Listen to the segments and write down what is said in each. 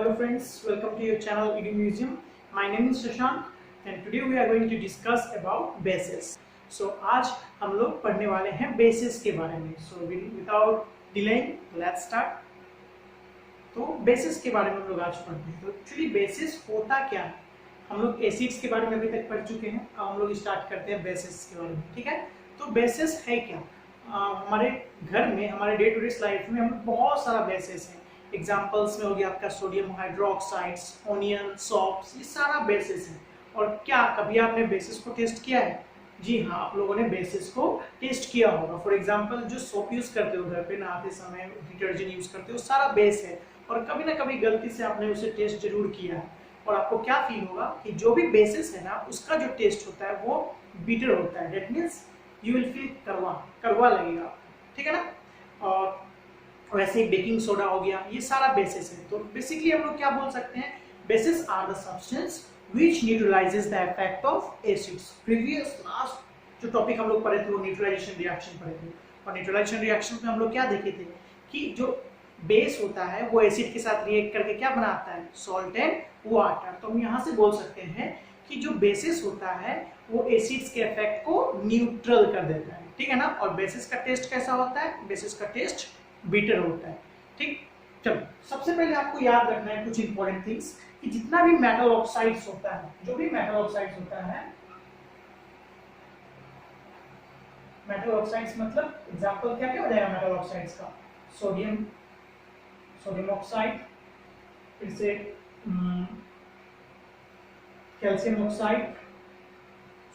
Hello friends, welcome to your channel Edu Museum. My name is Shashank and today we are going to discuss about bases. So आज हम लोग पढ़ने वाले हैं bases के बारे में. So without delaying, let's start. तो bases के बारे में हम लोग आज पढ़ते हैं. तो actually bases होता क्या है? हम लोग acids के बारे में अभी तक पढ़ चुके हैं. अब हम लोग स्टार्ट करते हैं bases के बारे में. ठीक है? तो bases है क्या? हमारे घर में, हमारे डे टू डे लाइफ में हम बहुत सारा बेसिस है. एग्जांपल्स में हो गया आपका सोडियम हाइड्रोक्साइड्स, ओनियन, सॉप्स, ये सारा बेसिस है. और क्या कभी आपने बेसिस को टेस्ट किया है? जी हाँ, आप लोगों ने बेसिस को टेस्ट किया होगा. फॉर एग्जांपल जो सोप यूज करते हो घर पे नहाते समय, डिटर्जेंट यूज करते हो, सारा बेस है और कभी ना कभी गलती से आपने उसे टेस्ट जरूर किया है. और आपको क्या फील होगा कि जो भी बेसिस है ना, उसका जो टेस्ट होता है वो बिटर होता है. That means you will feel कड़वा लगेगा. ठीक है ना? और वैसे ही बेकिंग सोडा हो गया, ये सारा बेसिस है. तो बेसिकली हम लोग क्या बोल सकते हैं? Bases are the substance which neutralises the effect of acids. Previous last जो टॉपिक हम लोग पढ़े थे वो न्यूट्रलाइजेशन रिएक्शन पढ़े थे. और न्यूट्रलाइजेशन रिएक्शन में हम लोग क्या देखे थे कि जो बेस होता है वो एसिड के साथ रिएक्ट करके क्या बनाता है? Salt and water. तो हम यहाँ से बोल सकते हैं कि जो बेसिस होता है वो एसिड्स के इफेक्ट को न्यूट्रल कर देता है. ठीक है ना? और बेसिस का टेस्ट कैसा होता है? बेसिस का टेस्ट बिटर होता है. ठीक, चलो सबसे पहले आपको याद रखना है कुछ इंपॉर्टेंट थिंग्स कि जितना भी मेटल ऑक्साइड्स होता है, जो भी मेटल ऑक्साइड्स होता है, मेटल ऑक्साइड्स मतलब एग्जांपल क्या क्या हो जाएगा मेटल ऑक्साइड्स का? सोडियम ऑक्साइड, फिर से कैल्शियम ऑक्साइड,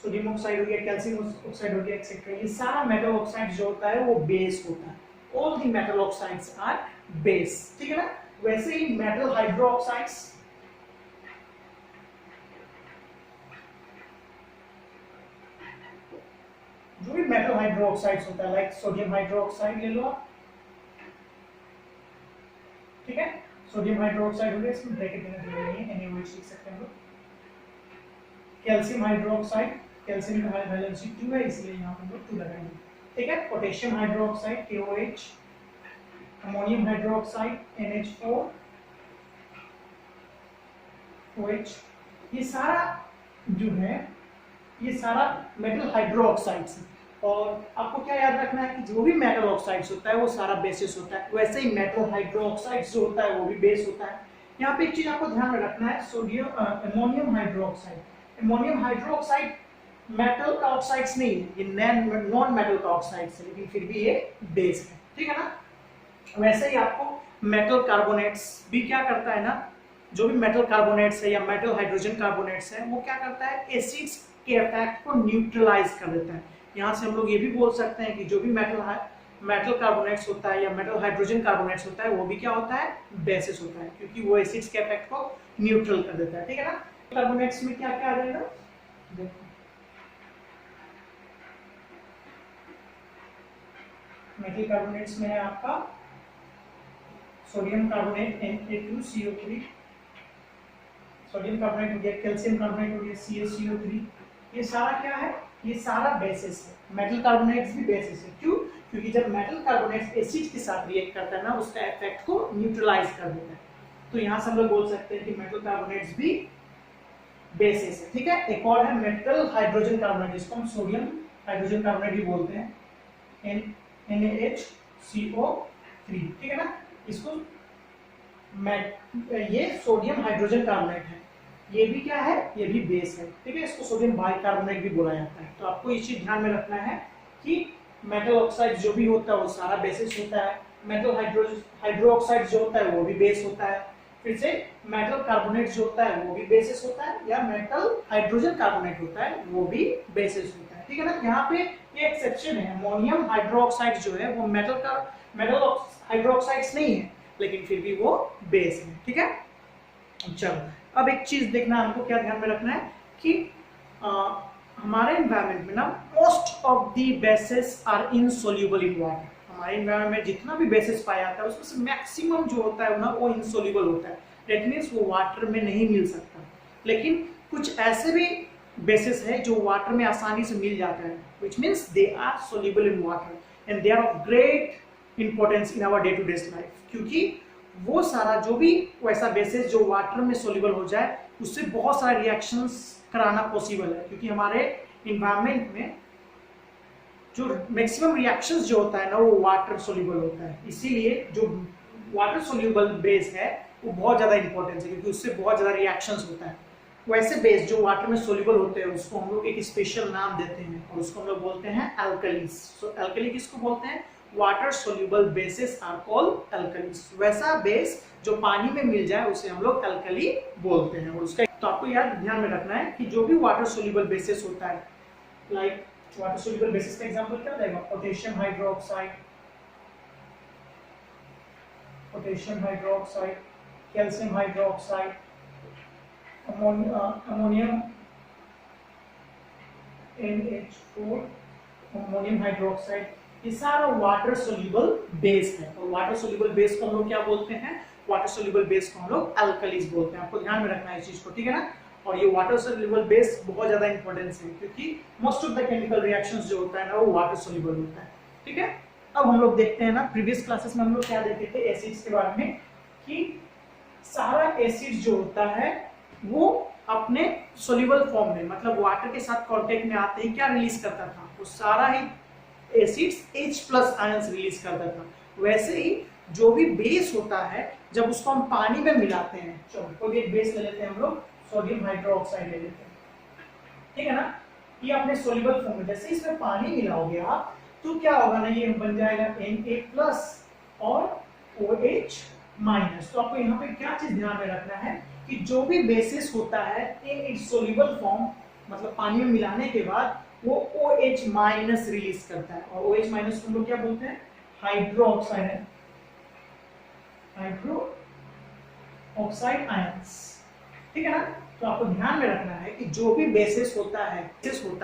सोडियम ऑक्साइड हो गया, कैल्शियम ऑक्साइड हो गया, एक्सेट्रा. ये सारा मेटल ऑक्साइड जो होता है वो बेस होता है. All the metal oxides are base. ठीक है ना? वैसे ही metal hydroxides, जो भी metal hydroxides होता है, लाइक सोडियम हाइड्रोक्साइड ले लो आप. ठीक है? सोडियम हाइड्रोक्साइड हो गया, इसमें ब्रैकेट देना जरूरी है, NaOH लिख सकते हैं हम लोग. कैल्शियम हाइड्रोक्साइड, कैल्शियम का वैलेंसी 2 है, इसलिए यहाँ पर हम लोग 2 लगाएंगे. ठीक है? Potassium hydroxide KOH, ammonium hydroxide NH4 OH. ये सारा जो है ये सारा मेटल हाइड्रोक्साइड्स है. और आपको क्या याद रखना है कि जो भी मेटल ऑक्साइड्स होता है वो सारा बेसिस होता है. वैसे ही मेटल हाइड्रोक्साइड्स जो होता है वो भी बेस होता है. यहाँ पे एक चीज आपको ध्यान में रखना है, sodium ammonium hydroxide. Ammonium hydroxide metal का ऑक्साइड्स नहीं है, ये नॉन मेटल का ऑक्साइड्स है, लेकिन फिर भी ये बेस है. ठीक है ना? वैसे ही आपको मेटल कार्बोनेट्स भी क्या करता है ना, जो भी मेटल कार्बोनेट्स है या मेटल हाइड्रोजन कार्बोनेट्स है वो क्या करता है? एसिड्स के इफेक्ट को न्यूट्रलाइज कर देता है. यहाँ से हम लोग ये भी बोल सकते हैं कि जो भी मेटल कार्बोनेट्स होता है या मेटल हाइड्रोजन कार्बोनेट्स होता है वो भी क्या होता है? बेसिस होता है, क्योंकि वो एसिड्स के इफेक्ट को न्यूट्रल कर देता है. ठीक है ना? कार्बोनेट्स में क्या क्या आ जाएगा? देखो, मेटल कार्बोनेट्स में है आपका sodium carbonate Na2CO3, sodium carbonate हो गया, कैल्शियम कार्बोनेट हो गया CaCO3. ये सारा क्या है? ये सारा बेसिस है. मेटल कार्बोनेट्स भी बेसिस है. क्यों? क्योंकि जब मेटल कार्बोनेट्स एसिड के साथ रिएक्ट करता है ना, उसका इफेक्ट को न्यूट्रलाइज कर देता है. तो यहाँ से हम लोग बोल सकते हैं कि मेटल कार्बोनेट्स भी बेसिस है. ठीक है? एक और है मेटल हाइड्रोजन कार्बोनेट, जिसको हम सोडियम हाइड्रोजन कार्बोनेट भी बोलते हैं, NaHCO3. ठीक है ना? इसको ये सोडियम हाइड्रोजन कार्बोनेट है, ये भी क्या है? ये भी बेस है. ठीक है? इसको सोडियम बाइकार्बोनेट भी बोला जाता है. तो आपको इस चीज ध्यान में रखना है कि मेटल ऑक्साइड जो भी होता है वो सारा बेसिस होता है. मेटल हाइड्रोक्साइड जो होता है वो भी बेस होता है. फिर से मेटल कार्बोनेट जो होता है वो भी बेसिस होता है, या मेटल हाइड्रोजन कार्बोनेट होता है वो भी बेसिस होता है. ठीक है ना? यहाँ पे ये एक्सेप्शन है, अमोनियम हाइड्रोक्साइड जो है वो मेटल हाइड्रोक्साइड्स नहीं है, लेकिन फिर भी वो बेस है. ठीक है? चलो अब एक चीज देखना हमको, क्या ध्यान में रखना है कि हमारे एनवायरनमेंट में ना most of the bases are insoluble in water. हमारे एनवायरनमेंट में जितना भी बेसिस पाया जाता है उसमें से मैक्सिमम जो होता है ना वो इनसोल्यूबल होता है. दैट मीन्स वो वाटर में नहीं मिल सकता. लेकिन कुछ ऐसे भी बेसिस है जो वाटर में आसानी से मिल जाता है, which means they are soluble in water and they are of great importance in our day to day life. क्योंकि वो सारा जो भी वैसा बेसिस जो वाटर में सोल्यूबल हो जाए उससे बहुत सारा रिएक्शंस कराना पॉसिबल है, क्योंकि हमारे इन्वायरमेंट में जो मैक्सिमम रिएक्शंस जो होता है ना वो वाटर सोल्यूबल होता है। इसीलिए जो वाटर सोल्यूबल बेस है वो बहुत ज़्यादा इंपॉर्टेंस है, क्योंकि उससे बहुत ज़्यादा रिएक्शंस होता है। वैसे बेस जो वाटर में सोल्यूबल होते हैं उसको हम लोग एक स्पेशल नाम देते हैं और उसको हम लोग बोलते हैं एल्कलीज। सो एल्कली किसको बोलते हैं? Water soluble bases are called alkalis. वैसा बेस जो पानी में मिल जाए उसे हम लोग एल्कली बोलते हैं। और उसका तो आपको याद ध्यान में रखना है कि जो भी वाटर सोल्यूबल बेसिस होता है, लाइक वाटर सोल्यूबल बेसिस का एग्जांपल क्या देगा? Potassium hydroxide, calcium hydroxide, ammonium NH4, ammonium hydroxide, ये सारा वाटर सोल्यूबल बेस है। और वाटर सोल्यूबल बेस को हम लोग क्या बोलते हैं? वाटर सोल्यूबल बेस को हम लोग एल्कलीज बोलते हैं। आपको ध्यान में रखना है इस चीज को, ठीक है ना? और ये वाटर सोल्यूबल बेस बहुत ज्यादा इंपॉर्टेंस है, क्योंकि most of the chemical reactions जो होता है ना वो वाटर सोल्यूबल होता है, ठीक है? अब हम लोग देखते हैं ना, प्रीवियस क्लासेस में हम लोग क्या देखे थे एसिड्स के बारे में, कि सारा एसिड जो होता है वो अपने सोल्यूबल फॉर्म में, मतलब वाटर के साथ कांटेक्ट में आते ही क्या रिलीज करता था? वो सारा ही एसिड्स H+ आयंस रिलीज करता था। वैसे ही जो भी बेस होता है जब उसको हम पानी में मिलाते हैं, चलो कोई एक बेस ले लेते हैं हम लोग, सोडियम हाइड्रोक्साइड ले लेते हैं, ठीक है ना? ये अपने सोल्यूबल फॉर्म में, जैसे इसमें पानी मिलाओगे आप तो क्या होगा ना, ये बन जाएगा Na+ और OH-। तो आपको यहाँ पे क्या चीज ध्यान में रखना है कि जो भी बेसिस होता है इन इट्स सोल्यूबल फॉर्म, मतलब पानी में मिलाने के बाद वो OH- रिलीज करता है। और OH- को हम लोग क्या बोलते हैं? हाइड्रोक्साइड आयंस, ठीक है ना? तो आपको ध्यान में रखना है कि जो भी बेसिस होता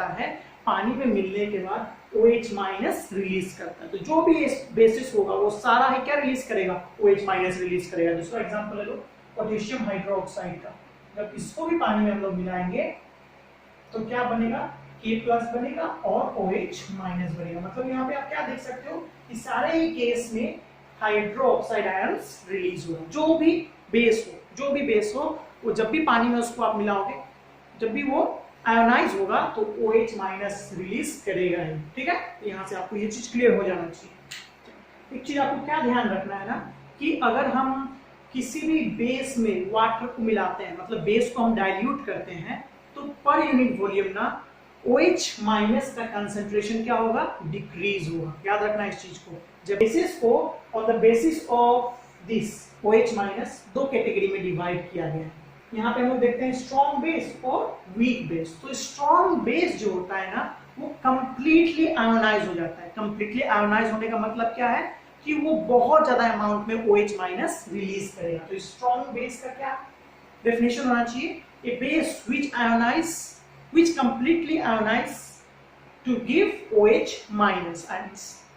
है पानी में मिलने के बाद OH- रिलीज करता है। तो जो भी बेसिस होगा वो सारा ही क्या रिलीज करेगा? OH- रिलीज करेगा। दूसरा एग्जांपल ले लो पोटेशियम हाइड्रोक्साइड का। जब इसको भी पानी में हम लोग मिलाएंगे तो क्या बनेगा? K+ बनेगा और OH- बनेगा। मतलब यहाँ पे आप क्या देख सकते हो कि सारे ही केस में हाइड्रोक्साइड आयंस रिलीज हो। जो भी बेस हो वो जब भी पानी में उसको आप मिलाओगे, जब भी वो आयोनाइज होगा तो OH- रिलीज करेगा ही, ठीक है? यहाँ से आपको ये चीज क्लियर हो जाना चाहिए। एक चीज आपको क्या ध्यान रखना है ना, कि अगर हम किसी भी बेस में वाटर को मिलाते हैं, मतलब बेस को हम डाइल्यूट करते हैं, तो पर यूनिट वॉल्यूम ना OH- का कंसंट्रेशन क्या होगा? डिक्रीज होगा। याद रखना इस चीज को। जब बेसिस को on the basis of this OH- दो कैटेगरी में डिवाइड किया गया है। यहाँ पे हम लोग देखते हैं स्ट्रॉन्ग बेस और वीक बेस। तो स्ट्रॉन्ग बेस जो होता है ना वो कंप्लीटली आयोनाइज हो जाता है। कंप्लीटली आयोनाइज होने का मतलब क्या है? कि वो बहुत ज्यादा अमाउंट में OH- रिलीज करेगा। तो स्ट्रॉन्ग बेस का क्या डेफिनेशन होना चाहिए? ए base which completely ionize to give OH- ions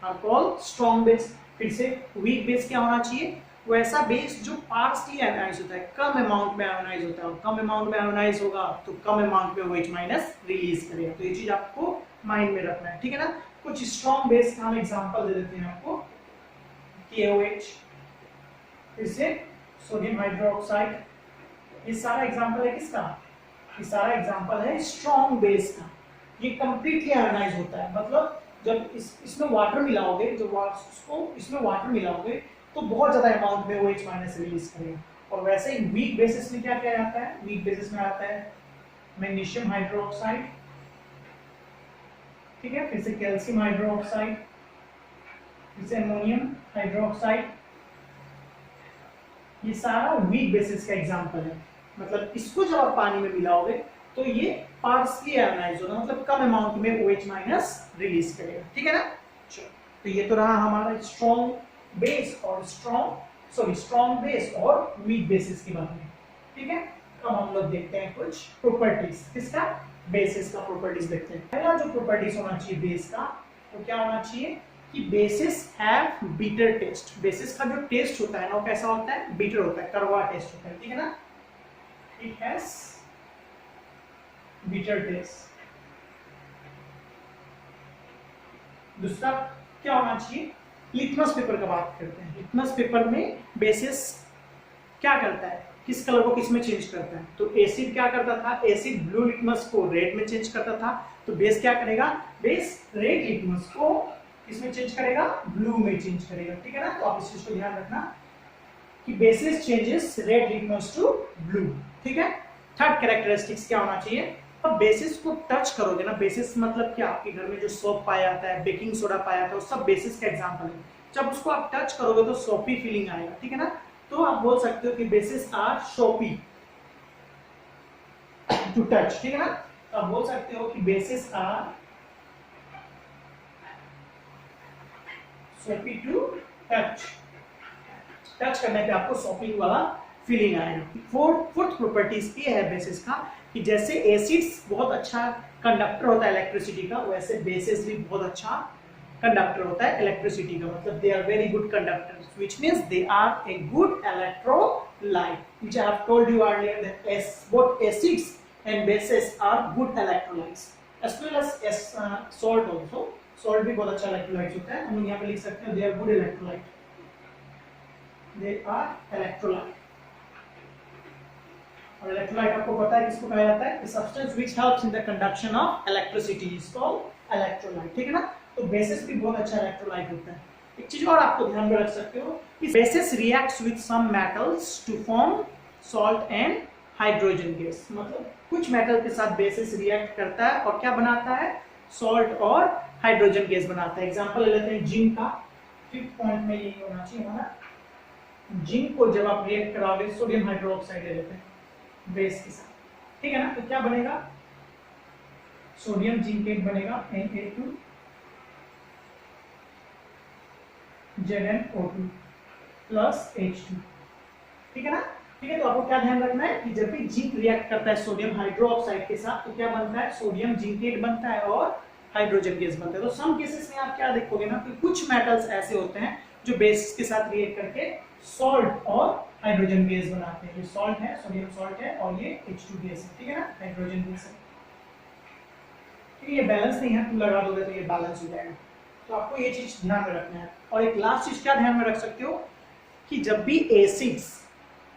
are called strong base। फिर से weak base क्या होना चाहिए? वैसा बेस जो पार्शली आयोनाइज होता है, कम अमाउंट में आयोनाइज होता है, और कम अमाउंट में आयोनाइज होगा तो कम अमाउंट में OH- रिलीज करेगा। तो ये चीज आपको माइंड में रखना है, ठीक है ना? कुछ स्ट्रॉन्ग बेस का हम एग्जांपल दे देते हैं आपको। KOH, फिर से सोडियम हाइड्रोक्साइड, ये सारा एग्जांपल है किसका? ये सारा एग्जांपल है स्ट्रॉन्ग बेस का। ये कंप्लीटली आयोनाइज होता है, मतलब जब इसमें वाटर मिलाओगे, इसमें वाटर मिलाओगे तो बहुत ज्यादा अमाउंट में OH- रिलीज करेगा। और वैसे ही वीक बेसिस में क्या क्या आता है? वीक बेसिस में आता है मैग्नीशियम हाइड्रोक्साइड, ठीक है, फिर से कैल्शियम हाइड्रोक्साइड, फिर से अमोनियम हाइड्रोक्साइड। ये सारा वीक बेसिस का एग्जांपल है। मतलब इसको जब आप पानी में मिलाओगे तो ये पार्शली आयोनाइज होगा, मतलब कम अमाउंट में OH- रिलीज करेगा, ठीक है ना? चलो, तो ये तो रहा हमारा स्ट्रॉन्ग बेस और वीक बेसिस के बारे में, ठीक है? अब हम लोग देखते हैं कुछ प्रॉपर्टीज किसका? बेसिस का प्रॉपर्टीज देखते हैं। पहला जो प्रॉपर्टीज होना चाहिए बेस का वो क्या होना चाहिए कि basis have bitter taste. Basis का जो टेस्ट होता है ना वो कैसा होता है? बिटर होता है, कड़वा टेस्ट होता है, ठीक है ना? It has bitter taste. दूसरा क्या होना चाहिए? लिटमस पेपर का बात करते हैं। लिटमस पेपर में बेसिस क्या करता है, किस कलर को किस में चेंज करता है। तो एसिड क्या करता था, एसिड ब्लू लिटमस को रेड में चेंज करता था। तो बेस क्या करेगा, बेस रेड लिटमस को किसमें चेंज करेगा, ब्लू में चेंज करेगा। ठीक है ना, तो आप इस चीज को ध्यान रखना कि bases changes red litmus to blue. ठीक है। थर्ड कैरेक्टरिस्टिक्स क्या होना चाहिए, अब बेसिस को टच करोगे ना, बेसिस मतलब क्या, आपके घर में जो सोप पाया जाता है, बेकिंग सोडा पाया जाता है, वो सब बेसिस का एग्जांपल है। जब उसको आप टच करोगे तो सोपी फीलिंग आएगा। ठीक है ना, तो आप बोल सकते हो कि बेसिस आर सोपी टू टच। ठीक है ना, तो आप बोल सकते हो कि बेसिस आर सोपी टू टच। टच करने पे आपको सोपिंग वाला फीलिंग आएगा। फोर्थ प्रॉपर्टीज ये है बेसिस का कि जैसे एसिड्स बहुत अच्छा कंडक्टर होता है इलेक्ट्रिसिटी का, वैसे बेसिस भी बहुत अच्छा कंडक्टर होता है इलेक्ट्रिसिटी का। मतलब they are very good conductors, which means they are a good electrolyte, which I have told you earlier that both acids and bases are good electrolytes as well as salt also. Salt भी बहुत अच्छा electrolyte होता है। हम लोग यहाँ पे लिख सकते हैं they are good electrolyte, they are electrolyte. और इलेक्ट्रोलाइट आपको पता है किसको कहा जाता है, the substance which helps in the conduction of electricity is called electrolyte. ठीक है ना, तो बेसिस भी बहुत अच्छा इलेक्ट्रोलाइट होता है। एक चीज और आपको ध्यान में रख सकते हो कि bases reacts with some metals to form salt and hydrogen gas. मतलब कुछ मेटल के साथ बेसिस रिएक्ट करता है और क्या बनाता है, सॉल्ट और हाइड्रोजन गैस बनाता है। एग्जांपल ले लेते हैं जिंक का। फिफ्थ पॉइंट में यही होना चाहिए हमारा। जिंक को जब आप रिएक्ट कराओगे सोडियम हाइड्रोक्साइड ले लेते हैं बेस के साथ। ठीक है ना, तो क्या बनेगा, सोडियम जिंकेट बनेगा Na2 ZnO2 प्लस H2। ठीक है ना, ठीक है। तो आपको क्या ध्यान रखना है कि जब भी जिंक रिएक्ट करता है सोडियम हाइड्रोक्साइड के साथ तो क्या बनता है, सोडियम जिंकेट बनता है और हाइड्रोजन गैस बनता है। तो सम केसेस में आप क्या देखोगे ना कि कुछ मेटल्स ऐसे होते हैं जो बेस के साथ रिएक्ट करके सॉल्ट और हाइड्रोजन गैस बनाते हैं। ये सॉल्ट है, सोडियम सॉल्ट है, और ये H2 गैस है। ठीक है ना, हाइड्रोजन गैस है। ठीक है, ये बैलेंस नहीं है, तुम लगा दोगे तो ये बैलेंस हो जाएगा। तो आपको ये चीज ध्यान में रखना है। और एक लास्ट चीज क्या ध्यान में रख सकते हो कि जब भी एसिड्स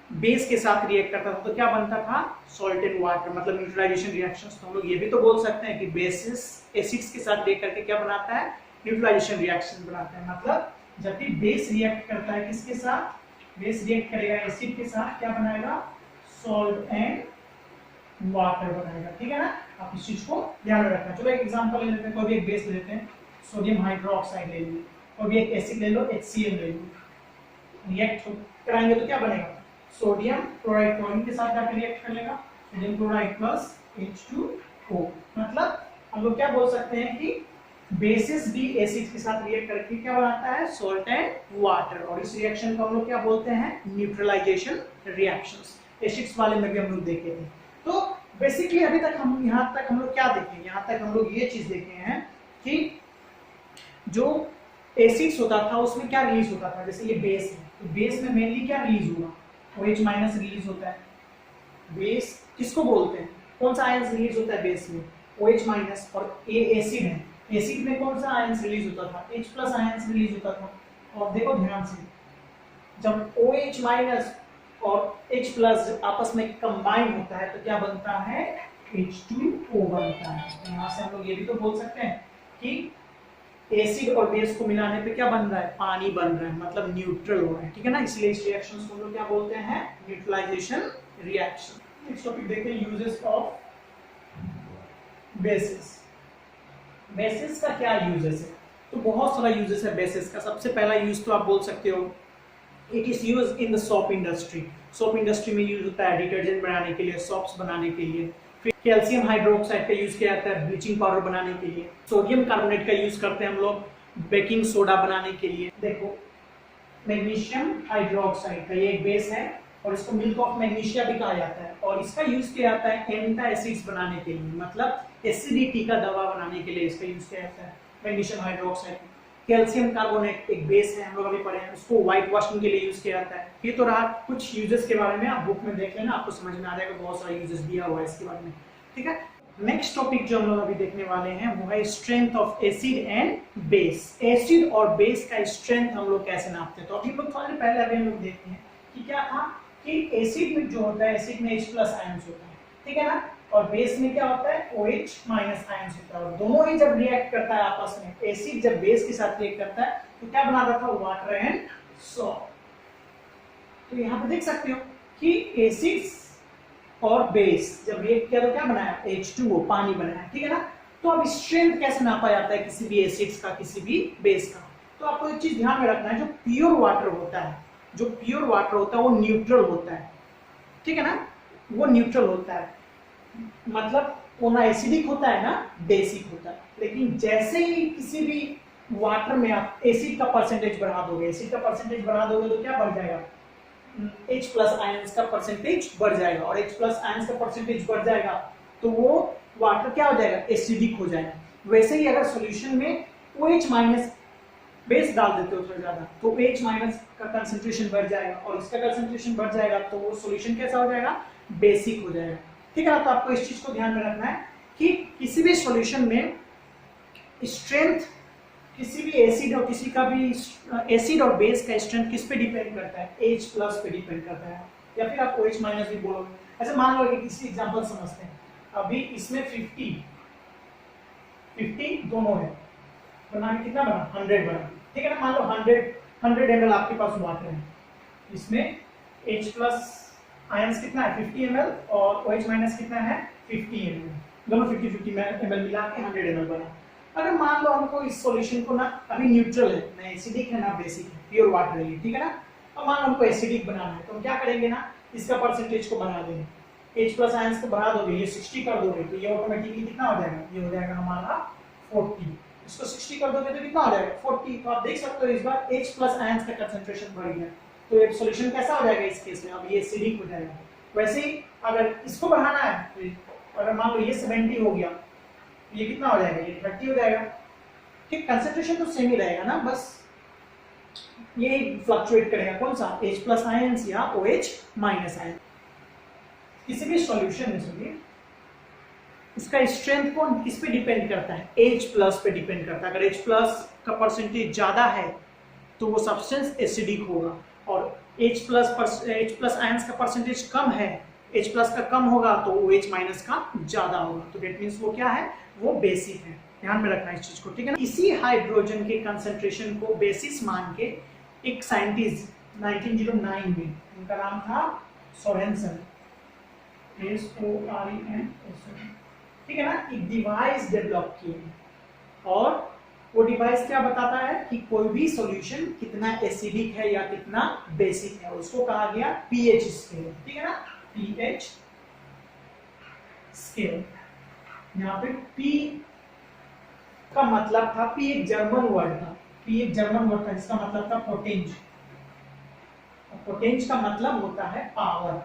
बेस के साथ रिएक्ट करता था तो क्या बनता था, सॉल्ट एंड वाटर, मतलब न्यूट्रलाइजेशन रिएक्शंस। तो हम लोग ये भी तो बोल सकते हैं कि बेसिस एसिड्स के साथ रिएक्ट करके क्या बनाता है, न्यूट्रलाइजेशन रिएक्शन बनाता है। मतलब जब भी बेस रिएक्ट करता है किसके साथ, बेस रिएक्ट करेगा एसिड के साथ, क्या बनाएगा, सॉल्ट एंड वाटर बनाएगा। ठीक है ना, आप इस चीज को ध्यान में रखना। चलो एक एग्जांपल ले लेते हैं, कोई भी एक बेस लेते हैं, सोडियम हाइड्रोक्साइड ले लीजिए, कोई भी एक एसिड ले लो, HCl ले लो, रिएक्ट कराएंगे तो क्या बनेगा, सोडियम क्लोराइड क्लोरीन के साथ जाकर रिएक्ट कर लेगा, सोडियम क्लोराइड प्लस H2O। मतलब हम लोग क्या बोल सकते हैं कि बेसिस भी एसिड के साथ रिएक्ट करके क्या बनाता है, सॉल्ट एंड वाटर। और इस रिएक्शन को हम लोग क्या बोलते हैं, न्यूट्रलाइजेशन रिएक्शंस। एसिड्स वाले में भी हम लोग देखे थे। तो बेसिकली अभी तक हम यहाँ तक हम लोग क्या देखे, यहाँ तक हम लोग ये चीज देखे हैं कि जो एसिड्स होता था उसमें क्या रिलीज होता था। जैसे ये बेस है, तो बेस में मेनली क्या रिलीज होगा, OH माइनस रिलीज होता है। बेस किसको बोलते हैं, कौन सा आयंस रिलीज होता है बेस में, OH माइनस। और ये एसिड है, एसिड में कौन सा आयंस रिलीज होता था, H प्लस आयंस रिलीज होता था। और देखो ध्यान से, जब OH माइनस और H प्लस आपस में कंबाइन होता है तो क्या बनता है, H2O बनता है। यहाँ से हम लोग ये भी तो बोल सकते हैं कि एसिड और बेस को मिलाने पे क्या बन रहा है, पानी बन रहा है, मतलब न्यूट्रल हो रहा है। ठीक है ना, इसलिए इस रिएक्शन को हम लोग क्या बोलते हैं, न्यूट्रलाइजेशन रिएक्शन। नेक्स्ट टॉपिक देखते हैं, यूजेस ऑफ बेसिस। बेसिस का क्या यूजेस है, तो बहुत सारा यूजेस है बेसिस का। सबसे पहला यूज तो आप बोल सकते हो, it is use in the soap industry. Soap industry में यूज होता है डिटर्जेंट बनाने के लिए, सोप्स बनाने के लिए। फिर कैल्शियम हाइड्रोक्साइड का यूज किया जाता है ब्लीचिंग पाउडर बनाने के लिए। सोडियम कार्बोनेट का यूज करते हैं हम लोग बेकिंग सोडा बनाने के लिए। देखो मैग्नीशियम हाइड्रोक्साइड का ये एक बेस है और इसको मिल्क ऑफ मैग्नीशिया भी कहा जाता है। और इसका यूज किया जाता है एंटासिड्स बनाने के लिए, मतलब एसिडिटी का दवा बनाने के लिए इसका यूज किया जाता है मैग्नीशियम हाइड्रोक्साइड। कैल्शियम कार्बोनेट एक बेस है, हम लोग अभी पढ़े हैं, उसको व्हाइट वॉशिंग के लिए यूज किया जाता है। ये तो रहा कुछ यूजेस के बारे में, आप बुक में देख लेना, आपको समझ में आ जाएगा, बहुत सारा यूजेस दिया हुआ है इसके बारे में। ठीक है, नेक्स्ट टॉपिक जो हम लोग अभी देखने वाले हैं वो है strength of acid and base. Acid और बेस का स्ट्रेंथ हम लोग कैसे नापते हैं, तो अभी हम लोग थोड़ा पहले अभी हम लोग देखते हैं कि क्या था कि एसिड में जो होता है, एसिड में H प्लस आयंस होता है, ठीक है ना, और बेस में क्या होता है, OH माइनस आयंस होता है। और दोनों ही जब रिएक्ट करता है आपस में, एसिड जब बेस के साथ रिएक्ट करता है तो क्या बनाता था, वाटर एंड सॉल्ट। तो यहाँ पे देख सकते हो कि एसिड और बेस जब रिएक्ट किया तो क्या बनाया, H2O, पानी बनाया, ठीक है ना। तो अब स्ट्रेंथ कैसे नापा जाता है किसी भी एसिड्स का, किसी भी बेस का। तो आपको एक चीज ध्यान में रखना है, जो प्योर वाटर होता है, जो प्योर वाटर होता है वो न्यूट्रल होता है, ठीक है ना, वो न्यूट्रल होता है, मतलब वो ना एसिडिक होता है ना बेसिक होता है। लेकिन जैसे ही किसी भी वाटर में आप एसिड का परसेंटेज बढ़ा दोगे, एसिड का परसेंटेज बढ़ा दोगे तो क्या बढ़ जाएगा, H प्लस आयंस का परसेंटेज बढ़ जाएगा, और H प्लस आयंस का परसेंटेज बढ़ जाएगा तो वो वाटर क्या हो जाएगा, एसिडिक हो जाएगा। वैसे ही अगर सॉल्यूशन में OH माइनस बेस डाल देते हो थोड़ा ज्यादा तो OH माइनस का कंसंट्रेशन बढ़ जाएगा, और इसका कंसंट्रेशन बढ़ जाएगा तो वो सॉल्यूशन कैसा हो जाएगा, बेसिक हो जाएगा, ठीक है ना। तो आपको इस चीज को ध्यान में रखना है कि किसी भी सॉल्यूशन में स्ट्रेंथ, किसी भी एसिड और किसी का भी एसिड और बेस का स्ट्रेंथ किस पे डिपेंड करता है, H प्लस पे डिपेंड करता है, या फिर आप OH माइनस भी बोलोगे। ऐसे मान लो कि किसी एग्जांपल समझते हैं, अभी इसमें 50 दोनों है, बना कितना बना, 100 बना, ठीक है ना। मान लो 100 ml आपके पास वाटर है, इसमें H प्लस आयंस कितना है, 50 ml, और OH माइनस कितना है, 50 ml, दोनों 50 ml मिला के 100 ml बना। अगर मान लो हमको इस सॉल्यूशन को ना, अभी न्यूट्रल है, ना एसिडिक है ना बेसिक है, प्योर वाटर है, ठीक है ना। अब मान लो हमको एसिडिक बनाना है तो हम क्या करेंगे ना, इसका परसेंटेज को बढ़ा देंगे, H प्लस आयंस को बढ़ा दोगे, ये 60 कर दोगे तो ये ऑटोमेटिकली कितना हो जाएगा, ये हो जाएगा हमारा 40, इसको 60 कर दोगे तो कितना हो जाएगा, 40। तो आप देख सकते हो इस बार H प्लस आयंस का कंसंट्रेशन बढ़ गया, तो ये सॉल्यूशन कैसा हो जाएगा इस केस में, अब ये एसिडिक हो जाएगा। वैसे ही अगर इसको बढ़ाना है तो अगर मान लो ये 70 हो गया, ये कितना हो जाएगा, ये 30 हो जाएगा, ठीक। कंसंट्रेशन तो सेम ही रहेगा ना, बस ये फ्लक्चुएट करेगा, कौन सा, H प्लस आयंस या OH माइनस आयंस। किसी भी सॉल्यूशन में सुनिए, उसका स्ट्रेंथ कौन किस पे डिपेंड करता है, H प्लस पे डिपेंड करता है। अगर H प्लस का परसेंटेज ज्यादा है तो वो सब्सटेंस एसिडिक होगा, और H प्लस आयंस का परसेंटेज कम है, H प्लस का कम होगा तो OH माइनस का ज्यादा होगा, तो डेट मीन्स वो क्या है, वो बेसिक है। ध्यान में रखना इस चीज को, ठीक है ना। इसी हाइड्रोजन के कंसंट्रेशन को बेसिस मान के एक साइंटिस्ट 1909 में, उनका नाम था सोरेनसन, SOREN, ठीक है ना, एक डिवाइस डेवलप किए, और वो डिवाइस क्या बताता है कि कोई भी सॉल्यूशन कितना एसिडिक है या कितना बेसिक है, उसको कहा गया पीएच स्केल, ठीक है ना, पीएच स्केल। यहाँ पे P का मतलब था, P एक जर्मन वर्ड था, P एक जर्मन वर्ड था जिसका मतलब था पोटेंज, पोटेंज का मतलब होता है पावर,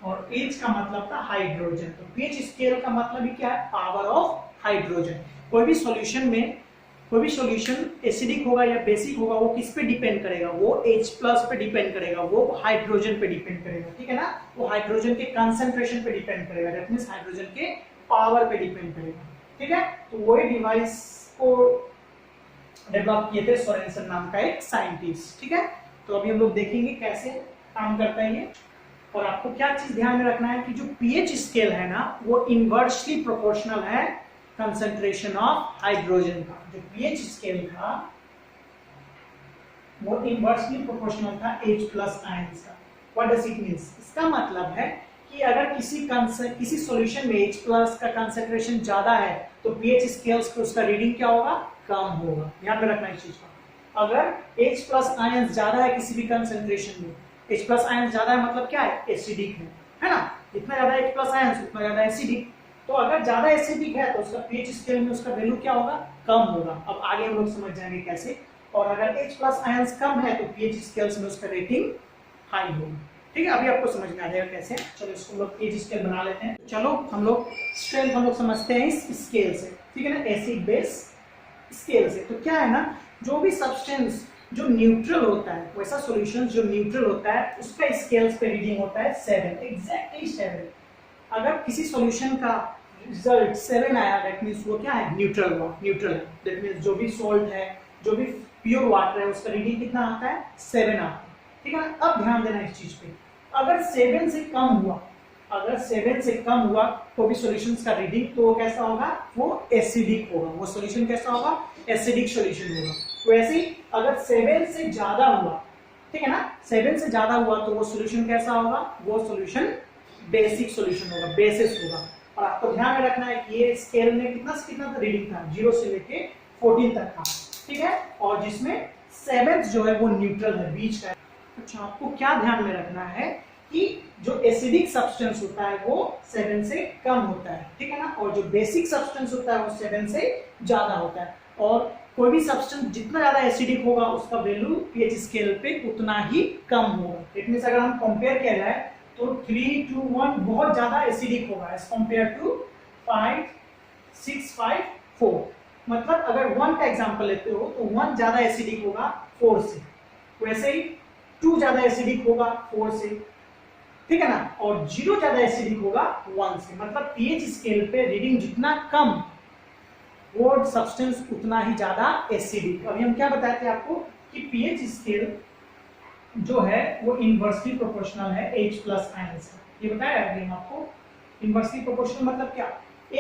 और H का मतलब था हाइड्रोजन। तो पीएच स्केल का मतलब ही क्या है, पावर ऑफ हाइड्रोजन। कोई भी सॉल्यूशन में, कोई भी सॉल्यूशन एसिडिक होगा या बेसिक होगा, वो किस पे डिपेंड करेगा, वो H प्लस पे डिपेंड करेगा, वो हाइड्रोजन पे डिपेंड करेगा, ठीक है ना, वो हाइड्रोजन के कंसंट्रेशन पे डिपेंड करेगा, दैट मींस हाइड्रोजन के पावर पे डिपेंड करेगा, ठीक है। तो वही डिवाइस को डेवलप किए थे सोरेनसन नाम का एक साइंटिस्ट, ठीक है। तो अभी हम लोग देखेंगे कैसे काम करता है ये। और आपको क्या चीज ध्यान में रखना है कि जो पीएच स्केल है ना, वो इनवर्सली प्रोपोर्शनल है कंसंट्रेशन ऑफ हाइड्रोजन का। जो पीएच स्केल था वो इनवर्सली प्रोपोर्शनल था H प्लस आयंस का। व्हाट डज इट मींस, इसका मतलब है कि अगर किसी सॉल्यूशन में H प्लस का कंसंट्रेशन ज्यादा है तो पीएच स्केल्स पे उसका रीडिंग क्या होगा, कम होगा। ध्यान में रखना इस चीज का। अगर H प्लस आयंस ज्यादा है किसी भी कंसंट्रेशन में, H प्लस आयंस ज्यादा है मतलब क्या है, एसिडिक है ना, जितना ज्यादा H प्लस आयंस उतना ज्यादा एसिडिक। तो अगर ज्यादा एसिडिक है तो उसका पीएच स्केल में उसका वैल्यू क्या होगा, कम होगा। अब आगे हम लोग समझ जाएंगे कैसे। और अगर H प्लस आयंस कम है तो पीएच स्केल्स में उसका रेटिंग हाई होगा, ठीक है। अभी आपको समझ में आ जाएगा कैसे। चलो इसको हम लोग पीएच स्केल बना लेते हैं। चलो हम लोग स्ट्रेंथ हम लोग समझते हैं इस स्केल से, ठीक है ना, एसिड बेस स्केल से। तो क्या है ना, जो भी सब्सटेंस जो न्यूट्रल होता है, वैसा सॉल्यूशन जो न्यूट्रल होता है उसका स्केल्स पे रीडिंग होता है 7, एग्जैक्टली 7। अगर किसी सॉल्यूशन का रिजल्ट 7 आया, दैट मींस वो क्या है, न्यूट्रल हुआ, न्यूट्रल है। दैट मींस जो भी सॉल्ट है, जो भी प्योर वाटर है, उसका रीडिंग कितना आता है, 7 आता है, ठीक है ना। अब ध्यान देना इस चीज पे। अगर 7 से कम हुआ, अगर 7 से कम हुआ कोई भी सॉल्यूशंस का रीडिंग, तो वो कैसा होगा, वो एसिडिक होगा, वो सॉल्यूशन कैसा होगा, एसिडिक सॉल्यूशन होगा। वैसे ही अगर 7 से ज्यादा हुआ, ठीक है ना, 7 से ज्यादा हुआ तो वो सॉल्यूशन कैसा होगा, वो सॉल्यूशन बेसिक सॉल्यूशन होगा, बेसिस होगा। और आपको ध्यान में रखना है कि ये स्केल में कितना से कितना रीडिंग था, 0 से लेके 14 तक था, ठीक है, और जिसमें 7th जो है वो न्यूट्रल है, बीच का है। अच्छा, आपको क्या ध्यान में रखना है कि जो एसिडिक सब्सटेंस होता है वो 7 से कम होता है, ठीक है ना, और जो बेसिक सब्सटेंस होता है वो 7 से ज्यादा होता है। और कोई भी सब्सटेंस जितना ज्यादा एसिडिक होगा उसका वैल्यू पीएच स्केल पे उतना ही कम होगा। इट मींस अगर हम कंपेयर किया जाए तो 3 to 1 बहुत ज्यादा एसिडिक होगा एज कंपेयर टू 5 6 5 4। मतलब अगर 1 का एग्जांपल लेते हो तो 1 ज्यादा एसिडिक होगा 4 से, वैसे ही 2 ज्यादा एसिडिक होगा 4 से, ठीक है ना, और 0 ज्यादा एसिडिक होगा 1 से। मतलब पीएच स्केल पे रीडिंग जितना कम वो सब्सटेंस उतना ही ज्यादा एसिडिक। अभी हम क्या बताए थे आपको कि पीएच स्केल जो है वो इनवर्सली प्रोपोर्शनल है H प्लस आयंस का, ये बताया अभी हम आपको। इनवर्सली प्रोपोर्शनल मतलब क्या,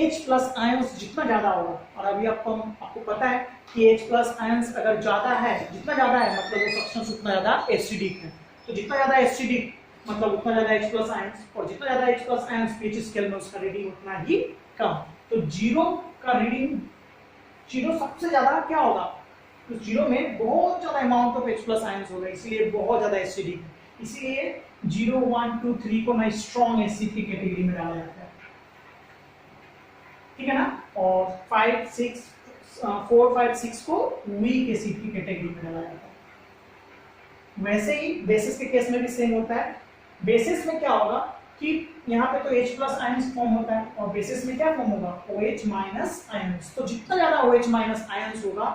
H प्लस आयंस जितना ज्यादा होगा, और अभी आपको पता है कि H प्लस आयंस अगर ज्यादा है, जितना ज्यादा है मतलब वो सब्सटेंस उतना ज्यादा एसिडिक है। तो जितना ज्यादा एसिडिक मतलब उतना ज्यादा H प्लस आयंस, और जितना ज्यादा H plus ions pH scale में उसका रीडिंग उतना ही कम। तो 0 का रीडिंग, 0 सबसे ज्यादा क्या होगा, तो 0 में बहुत ज्यादा amount of H plus ions होगा, इसीलिए बहुत ज्यादा एसिडिक है। इसीलिए 0 1 2 3 को ना स्ट्रॉन्ग एसिड की कैटेगरी में डाला जाता है, ठीक है ना, और 4 5 6 को वीक एसिड की कैटेगरी में डाला जाता है। वैसे ही बेसिस के केस में भी सेम होता है। बेसिस में क्या होगा कि यहाँ पे तो H प्लस आयंस फॉर्म होता है, और बेसिस में क्या फॉर्म होगा, OH माइनस आयंस। तो जितना ज्यादा OH माइनस आयंस होगा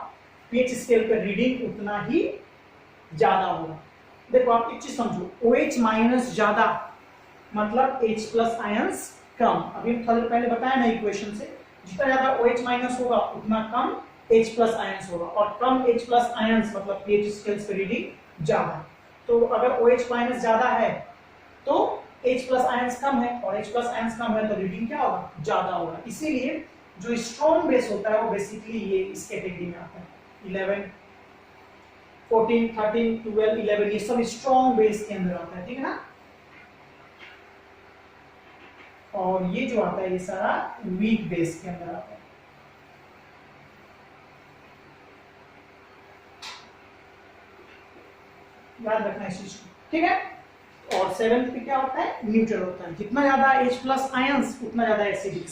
पीएच स्केल पर रीडिंग उतना ही ज्यादा होगा। देखो आप एक चीज समझो, OH माइनस ज्यादा मतलब H प्लस आयंस कम। अभी थोड़ी देर पहले बताया ना इक्वेशन से, जितना ज्यादा OH माइनस होगा उतना कम H प्लस आयंस होगा, और कम H प्लस आयंस मतलब पीएच स्केल पर रीडिंग ज्यादा। तो अगर OH माइनस ज्यादा है तो H प्लस आयंस कम है, और H प्लस आयंस कम है तो रीडिंग क्या होगा, ज्यादा होगा। इसीलिए जो स्ट्रॉन्ग बेस होता है वो बेसिकली ये इस कैटेगरी में आता है। 11 14 13 12 11 ये सब स्ट्रॉन्ग बेस के अंदर आता है, ठीक है ना, और ये जो आता है ये सारा वीक बेस के अंदर आता है। याद रखना इस चीज को, ठीक है। और 7th पे क्या होता है, न्यूट्रल होता है। जितना ज्यादा H प्लस आयंस उतना ज्यादा एसिडिक,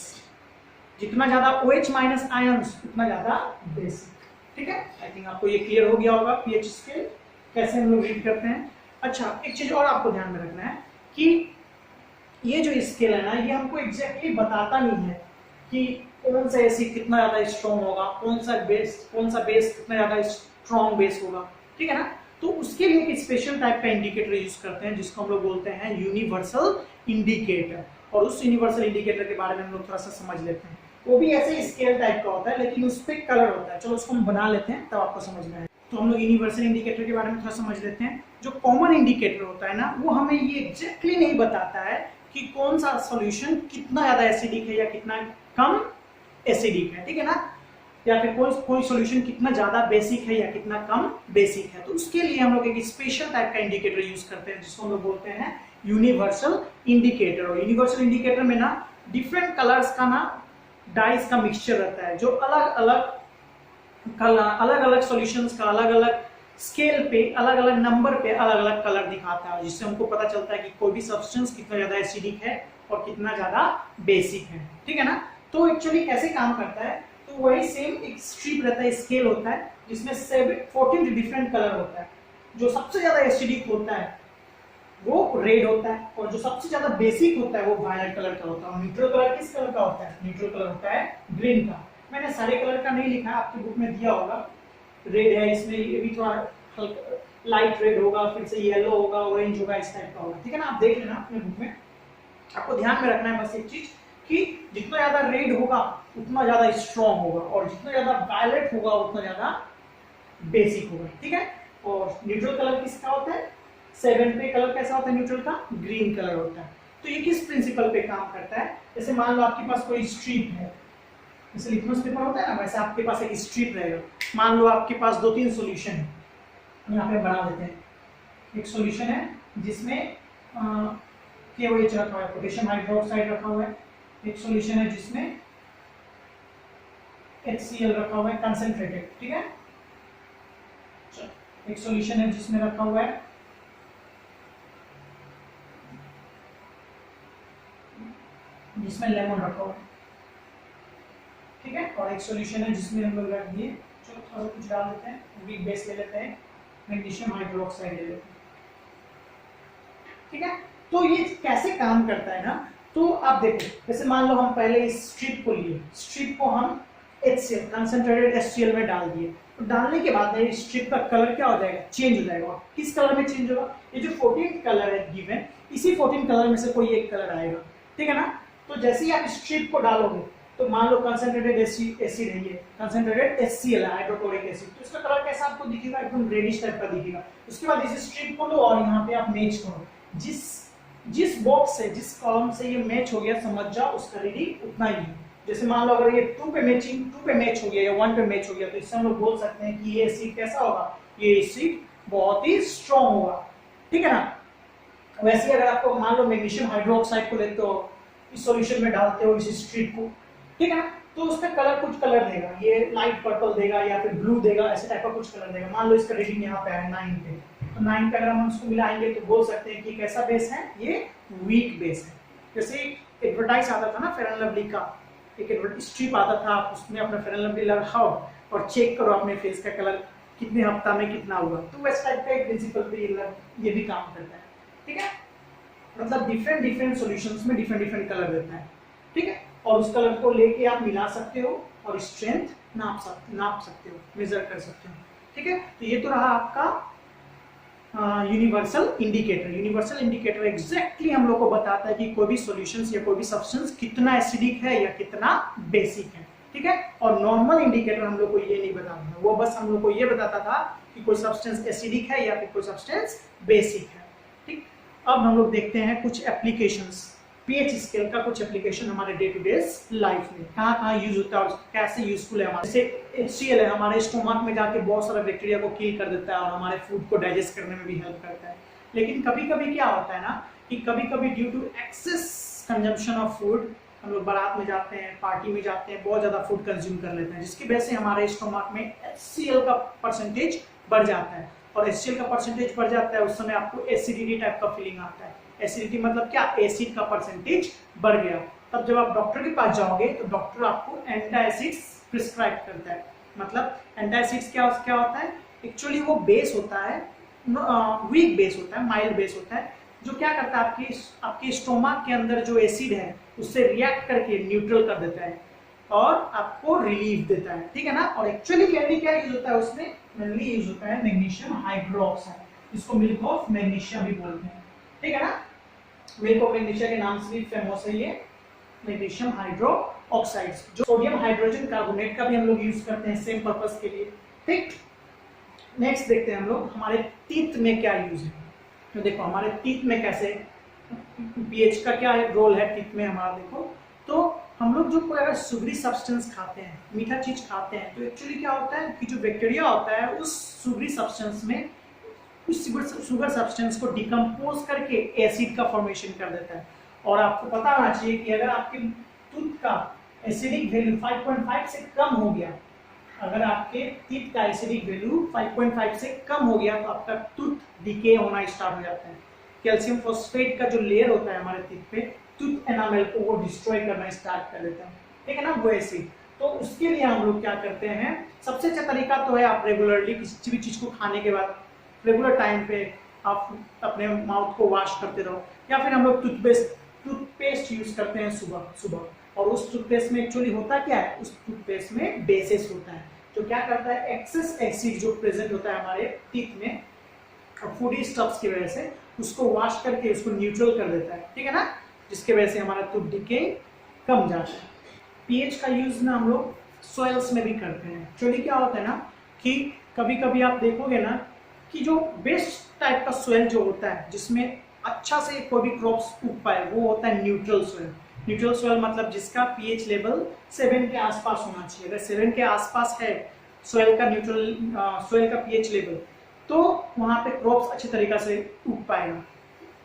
जितना ज्यादा OH माइनस आयंस उतना ज्यादा बेसिक, ठीक है। आई थिंक आपको ये क्लियर हो गया होगा पीएच स्केल कैसे हम लोग रीड करते हैं। अच्छा, एक चीज और आपको ध्यान में रखना है कि ये जो स्केल है ना, ये हमको एग्जैक्टली बताता नहीं है कि कौन सा एसिड कितना ज्यादा स्ट्रॉन्ग होगा, कौन सा बेस कितना ज्यादा स्ट्रॉन्ग बेस होगा, ठीक है ना। तो उसके लिए एक स्पेशल टाइप का इंडिकेटर यूज करते हैं जिसको हम लोग बोलते हैं यूनिवर्सल इंडिकेटर। और उस यूनिवर्सल इंडिकेटर के बारे में हम लोग थोड़ा सा समझ लेते हैं। वो भी ऐसे स्केल टाइप का होता है लेकिन उस पर कलर होता है। चलो उसको हम बना लेते हैं तब आपको समझ में आए। तो हम लोग यूनिवर्सल इंडिकेटर के बारे में थोड़ा समझ लेते हैं। जो कॉमन इंडिकेटर होता है ना, वो हमें ये एग्जैक्टली नहीं बताता है कि कौन सा सॉल्यूशन कितना ज्यादा एसिडिक है या कितना कम एसिडिक है, ठीक है ना, या फिर कोई सॉल्यूशन कितना ज्यादा बेसिक है या कितना कम बेसिक है। तो उसके लिए हम लोग एक स्पेशल टाइप का इंडिकेटर यूज करते हैं जिसको हम लोग बोलते हैं यूनिवर्सल इंडिकेटर। और यूनिवर्सल इंडिकेटर में ना डिफरेंट कलर्स का ना डाइस का मिक्सचर रहता है, जो अलग अलग सॉल्यूशंस का अलग अलग स्केल पे अलग अलग नंबर पे अलग अलग कलर दिखाता है, जिससे हमको पता चलता है कि कोई भी सब्सटेंस कितना ज्यादा एसिडिक है और कितना ज्यादा बेसिक है, ठीक है ना। तो एक्चुअली कैसे काम करता है, तो वही सेम एक स्ट्रिप रहता है, स्केल होता है जिसमें 14 डिफरेंट कलर होता है। जो सबसे ज्यादा एसिडिक होता है वो रेड होता है, और जो सबसे ज्यादा बेसिक होता है वो वायलेट कलर का होता है। और न्यूट्रल कलर किस कलर का होता है, न्यूट्रल कलर होता है ग्रीन का। मैंने सारे कलर का नहीं लिखा, आपकी बुक में दिया होगा। रेड है इसमें, ये भी थोड़ा हल्का लाइट रेड होगा, फिर से येलो होगा, ऑरेंज होगा, इस टाइप का होगा, ठीक है ना। आप देख लेना अपने बुक में। आपको ध्यान में रखना है बस एक चीज कि जितना ज्यादा रेड होगा उतना ज्यादा स्ट्रॉन्ग होगा, और जितना ज्यादा वायलेट होगा उतना ज्यादा बेसिक होगा, ठीक है। और न्यूट्रल कलर किसका होता है, 7 पे कलर कैसा होता है न्यूट्रल का? ग्रीन कलर होता है। तो ये किस प्रिंसिपल पे काम करता है? जैसे मान लो आपके पास कोई स्ट्रिप है, जैसे लिटमस पेपर होता है ना, वैसे आपके पास एक स्ट्रिप रहेगा। मान लो आपके पास 2-3 सॉल्यूशन है, यहाँ पे बना देते हैं। एक सॉल्यूशन है जिसमें KOH रखा हुआ है, पोटेशियम हाइड्रोक्साइड रखा हुआ है। एक सॉल्यूशन है जिसमें HCl रखा हुआ है कंसंट्रेटेड, ठीक है। एक सॉल्यूशन है जिसमें रखा हुआ है जिसमें लेमन रखा हुआ है, ठीक है। और एक सॉल्यूशन है जिसमें हम लोग रख दिए, चलो थोड़ा कुछ डाल देते हैं, वीक बेस ले लेते हैं, मैग्नीशियम हाइड्रोक्साइड ले लेते हैं, ठीक है। तो ये कैसे काम करता है ना, तो आप देखो, जैसे मान लो हम पहले इस स्ट्रिप को लिए, स्ट्रिप को हम HCl कंसंट्रेटेड HCl में डाल दिए, तो डालने के बाद इस स्ट्रिप का कलर क्या हो जाएगा? चेंज हो जाएगा। किस कलर में चेंज होगा? ये जो 14 कलर है गिवन, इसी 14 कलर में से कोई एक कलर आएगा, ठीक है ना। तो जैसे ही आप स्ट्रिप को डालोगे, तो मान लो कंसंट्रेटेड एसिड है, ये कंसंट्रेटेड HCl है, हाइड्रोक्लोरिक एसिड, तो इसका कलर कैसा आपको दिखेगा? एकदम रेडिश टाइप का दिखेगा। उसके बाद इस स्ट्रिप को लो और यहाँ पे आप मैच करो, जिस बॉक्स से, जिस कॉलम से ये मैच हो गया, समझ जाओ उसका रीडिंग उतना ही है। जैसे मान लो अगर ये 2 पे मैच हो गया या 1 पे मैच हो गया, तो इससे हम लोग बोल सकते हैं कि ये एसिड कैसा होगा? ये एसिड बहुत ही स्ट्रॉन्ग होगा, ठीक है ना। वैसे ही अगर आपको मान लो मैग्नीशियम हाइड्रोक्साइड को लेते हो, इस सॉल्यूशन में डालते हो इस स्ट्रिप को, ठीक है ना, तो उसका कलर कुछ कलर देगा, ये लाइट पर्पल देगा या फिर ब्लू देगा, ऐसे टाइप का कुछ कलर देगा। मान लो इसका रीडिंग यहाँ पे है 9 पे, तो 9 पे अगर हम उसको मिलाएंगे तो बोल सकते हैं कि कैसा बेस है? ये वीक बेस है। जैसे एडवर्टाइज आता था ना फेयर एंड लवली का, एक स्ट्रिप आता था, आप उसमें अपना फेयर एंड लवली लगाओ और चेक करो अपने फेस का कलर कितने हफ्ता में कितना हुआ। तो वैसे टाइप का एक प्रिंसिपल पे ये भी काम करता है, ठीक है। मतलब डिफरेंट सॉल्यूशंस में डिफरेंट कलर देता है, ठीक है। और उस कलर को लेके आप मिला सकते हो और स्ट्रेंथ नाप सकते हो, मेजर कर सकते हो, ठीक है। तो ये तो रहा आपका यूनिवर्सल इंडिकेटर एग्जैक्टली हम लोग को बताता है कि कोई भी सॉल्यूशंस या कोई भी सब्सटेंस कितना एसिडिक है या कितना बेसिक है, ठीक है। और नॉर्मल इंडिकेटर हम लोग को ये नहीं बताता, वो बस हम लोग को ये बताता था कि कोई सब्सटेंस एसिडिक है या फिर कोई सब्सटेंस बेसिक है, ठीक। अब हम लोग देखते हैं कुछ एप्लीकेशंस, पीएच स्केल का कुछ एप्लीकेशन हमारे डे टू डे लाइफ में कहाँ यूज होता है और कैसे यूजफुल है हमारे। जैसे HCl है, हमारे स्टोमक में जाके बहुत सारा बैक्टीरिया को किल कर देता है और हमारे फूड को डाइजेस्ट करने में भी हेल्प करता है। लेकिन कभी कभी क्या होता है ना कि कभी कभी due to excess consumption of food, हम लोग बारात में जाते हैं, पार्टी में जाते हैं, बहुत ज्यादा फूड कंज्यूम कर लेते हैं, जिसकी वजह से हमारे स्टोमक में HCl का परसेंटेज बढ़ जाता है। और HCl का परसेंटेज बढ़ जाता है, उस समय आपको एसिडिटी टाइप का फीलिंग आता है। एसिडिटी मतलब क्या? एसिड का परसेंटेज बढ़ गया। तब जब आप डॉक्टर के पास जाओगे तो डॉक्टर आपको एंटासिड्स प्रिस्क्राइब करता है। मतलब एंटासिड्स क्या होता है? एक्चुअली वो बेस होता है, वीक बेस होता है, माइल्ड बेस होता है, जो क्या करता है आपके स्टोमक के अंदर जो एसिड है उससे रिएक्ट करके न्यूट्रल कर देता है और आपको रिलीफ देता है, ठीक है ना। और एक्चुअली मेनली क्या यूज होता है उसमें? मेनली यूज होता है मैग्नीशियम हाइड्रोक्साइड, जिसको मिल्क ऑफ मैग्नीशिया भी बोलते हैं, ठीक है ना। मिल्क ऑफ मैग्नीशिया के नाम से भी फेमस है ये मैग्नीशियम हाइड्रोक्साइड, जो सोडियम हाइड्रोजन कार्बोनेट का भी हम लोग यूज करते हैं सेम पर्पस के लिए, ठीक। नेक्स्ट देखते हैं हम लोग हमारे टीथ में क्या यूज है। तो देखो हमारे टीथ में कैसे पीएच का क्या रोल है टीथ में हमारा। देखो तो हम लोग जो कोई अगर सुगरी सब्सटेंस खाते हैं, मीठा चीज खाते हैं, तो एक्चुअली क्या होता है कि जो बैक्टीरिया होता है उस सुगरी सब्सटेंस में उस शुगर सब्सटेंस को डिकम्पोज करके एसिड का फॉर्मेशन कर देता है। और आपको पता होना चाहिए कि अगर आपके टूथ का एसिडिक वैल्यू 5.5 से कम हो गया, अगर आपके टीथ का एसिडिक वैल्यू 5.5 से कम हो गया तो आपका टूथ डिके होना स्टार्ट हो जाता है। कैल्शियम फॉस्फेट का जो लेयर होता है हमारे टीथ पे, टूथ एनामेल को वो डिस्ट्रॉय करना स्टार्ट कर देता है, ठीक है ना, वो एसिड। तो उसके लिए हम लोग क्या करते हैं, सबसे अच्छा तरीका तो है आप रेगुलरली किसी भी चीज को खाने के बाद रेगुलर टाइम पे आप अपने माउथ को वॉश करते रहो, या फिर हम लोग टूथपेस्ट यूज करते हैं सुबह। और उस टूथपेस्ट में एक्चुअली होता क्या है, उस टूथपेस्ट में बेसिस होता है जो क्या करता है, एक्सेस एसिड जो प्रेजेंट होता है हमारे टीथ में फूडी स्टफ्स की वजह से उसको वॉश करके उसको न्यूट्रल कर देता है, ठीक है ना, जिसके वजह से हमारा टूथ डिके कम जाता है। पीएच का यूज ना हम लोग सॉइल्स में भी करते हैं। एक्चुअली क्या होता है ना कि कभी कभी आप देखोगे ना कि जो बेस्ट टाइप का सोयल जो होता है जिसमें अच्छा से कोई भी क्रॉप्स उग पाए, वो होता है न्यूट्रल सोयल। न्यूट्रल सोयल मतलब जिसका पीएच लेवल 7 के आसपास होना चाहिए। अगर 7 के आसपास है सोयल का न्यूट्रल सोयल का पीएच लेवल, तो वहाँ पे क्रॉप्स अच्छे तरीके से उग पाएगा,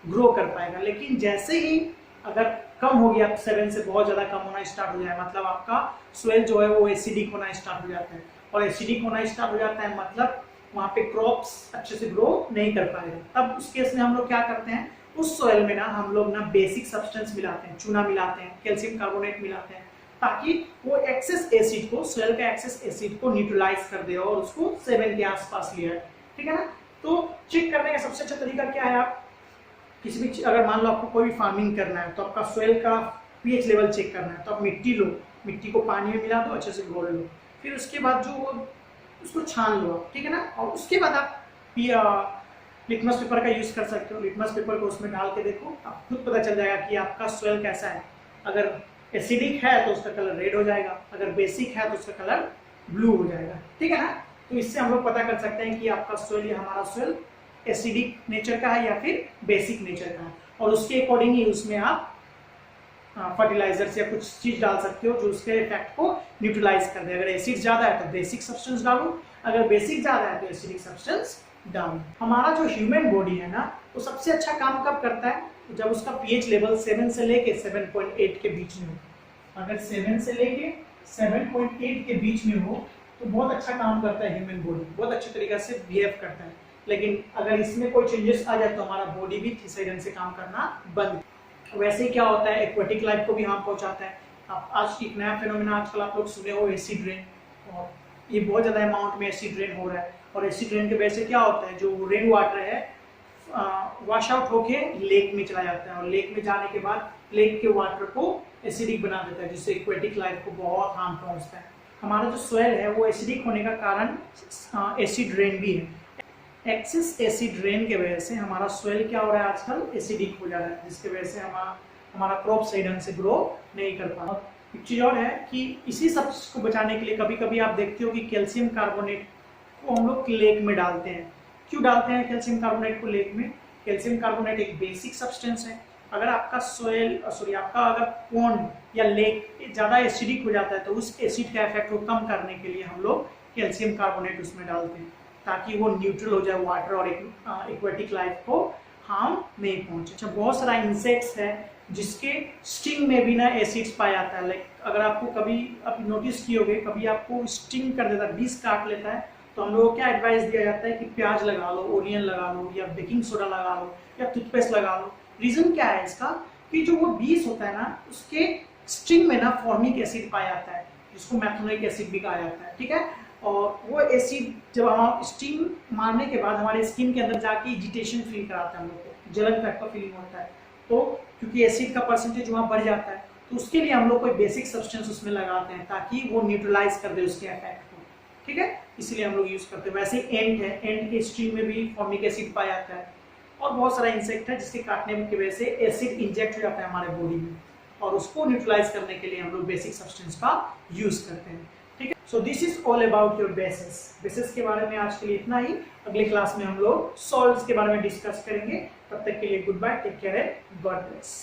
ग्रो कर पाएगा। लेकिन जैसे ही अगर कम हो गया, 7 से बहुत ज़्यादा कम होना स्टार्ट हो जाए, मतलब आपका सोयल जो है वो एसिडिक होना स्टार्ट हो जाता है, और एसिडिक होना स्टार्ट हो जाता है मतलब वहाँ पे क्रॉप्स अच्छे से ग्रो नहीं कर पाएगा। तब उस केस में हम लोग क्या करते हैं, उस सोयल में ना हम लोग ना बेसिक सब्सटेंस मिलाते हैं, चूना मिलाते हैं, कैल्शियम कार्बोनेट मिलाते हैं, ताकि वो एक्सेस एसिड को, सोयल का एक्सेस एसिड को न्यूट्रलाइज कर दे और उसको 7 के आसपास ले आए। ठीक है ना। तो चेक करने का सबसे अच्छा तरीका क्या है, आप किसी भी अगर मान लो आपको कोई भी फार्मिंग करना है तो आपका सोयल का पीएच लेवल चेक करना है, तो आप मिट्टी लो, मिट्टी को पानी में मिला दो, अच्छे से घोल लो, फिर उसके बाद जो उसको छान लो, ठीक है ना। और उसके बाद आप लिटमस पेपर का यूज कर सकते हो। लिटमस पेपर को उसमें डाल के देखो, आप खुद पता चल जाएगा कि आपका सोयल कैसा है। अगर एसिडिक है तो उसका कलर रेड हो जाएगा, अगर बेसिक है तो उसका कलर ब्लू हो जाएगा। ठीक है ना। तो इससे हम लोग पता कर सकते हैं कि आपका सोयल या हमारा सोयल एसिडिक नेचर का है या फिर बेसिक नेचर का है, और उसके अकॉर्डिंग ही उसमें आप फर्टिलाइजर्स या कुछ चीज डाल सकते हो जो उसके इफेक्ट को न्यूट्रलाइज कर दे। अगर एसिड ज्यादा है तो बेसिक सब्सटेंस डालो, अगर बेसिक ज्यादा है तो एसिडिक सब्सटेंस डालो। हमारा जो ह्यूमन बॉडी है ना, वो सबसे अच्छा काम कब करता है, जब उसका पीएच लेवल 7 से लेके 7.8 के बीच में हो। अगर 7 से लेके 7.8 के बीच में हो तो बहुत अच्छा काम करता है ह्यूमन बॉडी, बहुत अच्छे तरीके से बिहेव करता है। लेकिन अगर इसमें कोई चेंजेस आ जाए तो हमारा बॉडी भी सही ढंग से काम करना बंद। वैसे ही क्या होता है, एक्वेटिक लाइफ को भी हार्म पहुंचाता है। आप आज एक नया फिनोमेना आजकल आप लोग सुने हो, एसिड रेन, और ये बहुत ज़्यादा अमाउंट में एसिड रेन हो रहा है। और एसिड रेन की वजह से क्या होता है, जो रेन वाटर है वॉश आउट होके लेक में चला जाता है, और लेक में जाने के बाद लेक के वाटर को एसिडिक बना देता है, जिससे एक्वेटिक लाइफ को बहुत हार्म पहुंचता है। हमारा जो सोयल है वो एसिडिक होने का कारण एसिड रेन भी है। एक्सेस एसिड रेन के वजह से हमारा सोयल क्या हो रहा है, आजकल एसिडिक हो जा रहा है, जिसकी वजह से हमारा क्रॉप सही ढंग से ग्रो नहीं कर पा रहा। एक चीज़ और है कि इसी सब को बचाने के लिए कभी कभी आप देखते हो कि कैल्शियम कार्बोनेट को हम लोग लेक में डालते हैं। क्यों डालते हैं कैल्शियम कार्बोनेट को लेक में? कैल्शियम कार्बोनेट एक बेसिक सब्सटेंस है। अगर आपका आपका अगर पॉन्ड या लेक ज़्यादा एसिडिक हो जाता है तो उस एसिड का इफेक्ट को कम करने के लिए हम लोग कैल्शियम कार्बोनेट उसमें डालते हैं, ताकि वो न्यूट्रल हो जाए, वाटर और एक्वेटिक लाइफ को हार्म नहीं पहुंचे। अच्छा, बहुत सारा इंसेक्ट्स है जिसके स्टिंग में भी ना एसिड्स पाया जाता है। लाइक अगर आपको कभी आप नोटिस किए होंगे, कभी आपको स्टिंग कर देता है, बीस काट लेता है, तो हम लोगों को क्या एडवाइस दिया जाता है कि प्याज लगा लो, ओनियन लगा लो, या बेकिंग सोडा लगा लो, या टूथपेस्ट लगा लो। रीजन क्या है इसका, कि जो वो बीस होता है ना, उसके स्टिंग में ना फॉर्मिक एसिड पाया जाता है, जिसको मैथनोइक एसिड भी कहा जाता है। ठीक है। और वो एसिड जब हम स्टीम मारने के बाद हमारे स्किन के अंदर जाके इरिटेशन फील कराता है, हम लोग को जलन टाइप का फीलिंग होता है। तो क्योंकि एसिड का परसेंटेज वहाँ बढ़ जाता है, तो उसके लिए हम लोग कोई बेसिक सब्सटेंस उसमें लगाते हैं ताकि वो न्यूट्रलाइज कर दे उसके इफेक्ट को। ठीक है, इसलिए हम लोग यूज करते हैं। वैसे एंट है, एंट के स्ट्रीम में भी फॉर्मिक एसिड पाया जाता है, और बहुत सारा इंसेक्ट है जिसके काटने की वजह से एसिड इंजेक्ट हो जाता है हमारे बॉडी में, और उसको न्यूट्रलाइज करने के लिए हम लोग बेसिक सब्सटेंस का यूज करते हैं। ठीक है। So this is all about your basis. Basis के बारे में आज के लिए इतना ही। अगले क्लास में हम लोग सॉल्ट्स के बारे में डिस्कस करेंगे। तब तक के लिए goodbye, take care and God bless.